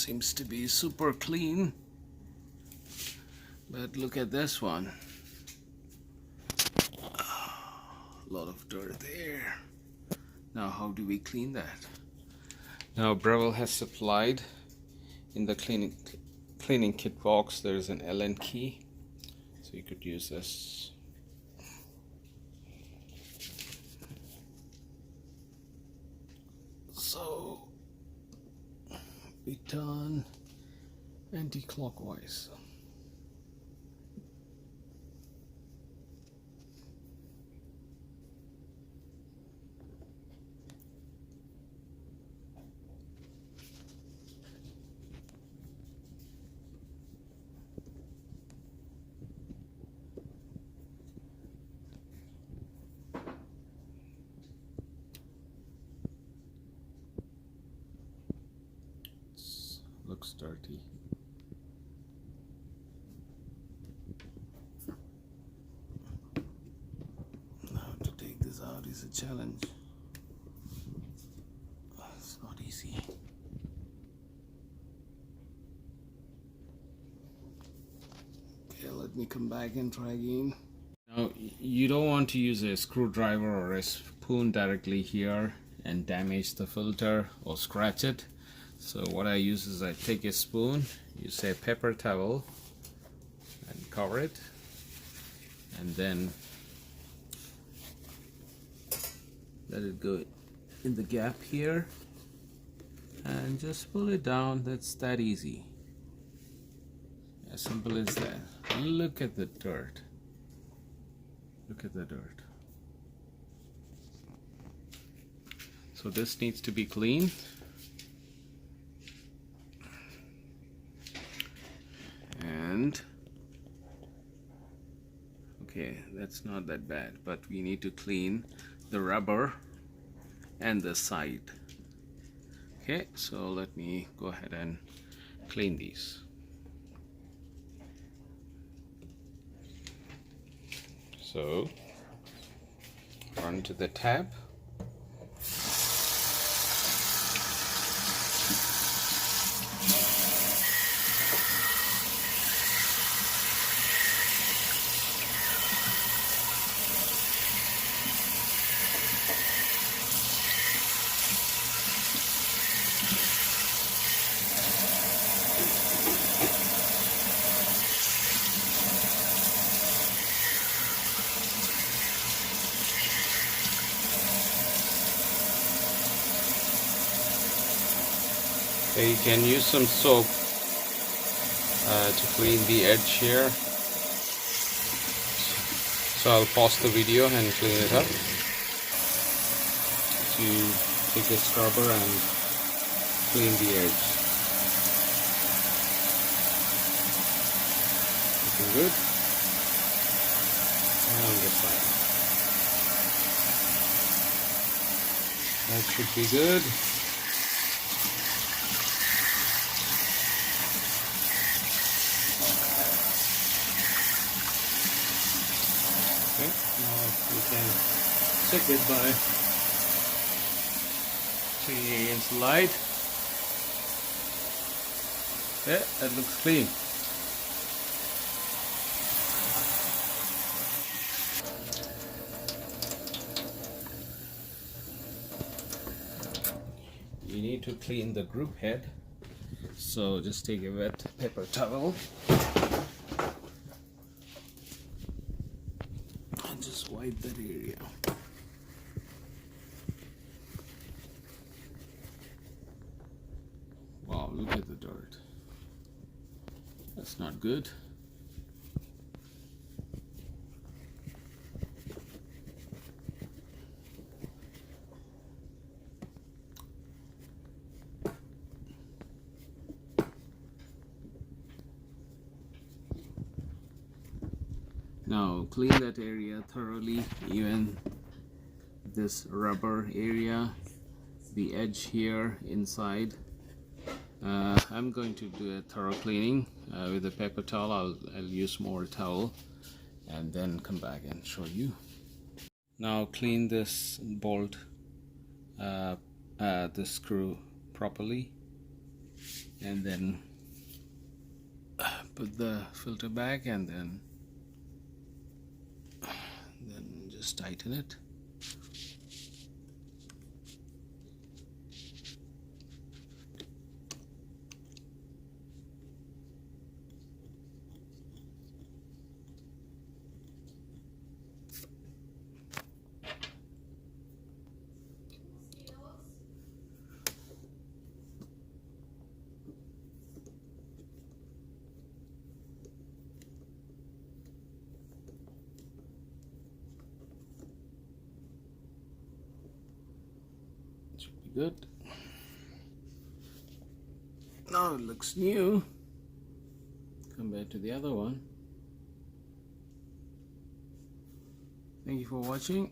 seems to be super clean, but look at this one. A lot of dirt there. Now how do we clean that? Now Breville has supplied in the cleaning kit box, there is an Allen key, so you could use this. So we turn anti-clockwise. Looks dirty. Now to take this out is a challenge. It's not easy. Okay, let me come back and try again. Now you don't want to use a screwdriver or a spoon directly here and damage the filter or scratch it. So what I use is I take a spoon, use a paper towel and cover it, and then let it go in the gap here and just pull it down. That's that easy. As simple as that. Look at the dirt. Look at the dirt. So this needs to be cleaned. And okay, that's not that bad, but we need to clean the rubber and the side. Okay, so let me go ahead and clean these. So run to the tab. Okay, you can use some soap to clean the edge here. So I'll pause the video and clean it up. To take a scrubber and clean the edge. Looking good. And on this side. That should be good. Okay, now we can check it by changing against the light. Okay, that looks clean. You need to clean the group head, so just take a wet paper towel and just wipe that area. Wow, look at the dirt. That's not good. Now clean that area thoroughly, even this rubber area, the edge here inside. I'm going to do a thorough cleaning with a paper towel. I'll use more towel and then come back and show you. Now clean this bolt, the screw properly. and then put the filter back, and then just tighten it. Should be good. Now it looks new compared to the other one. Thank you for watching.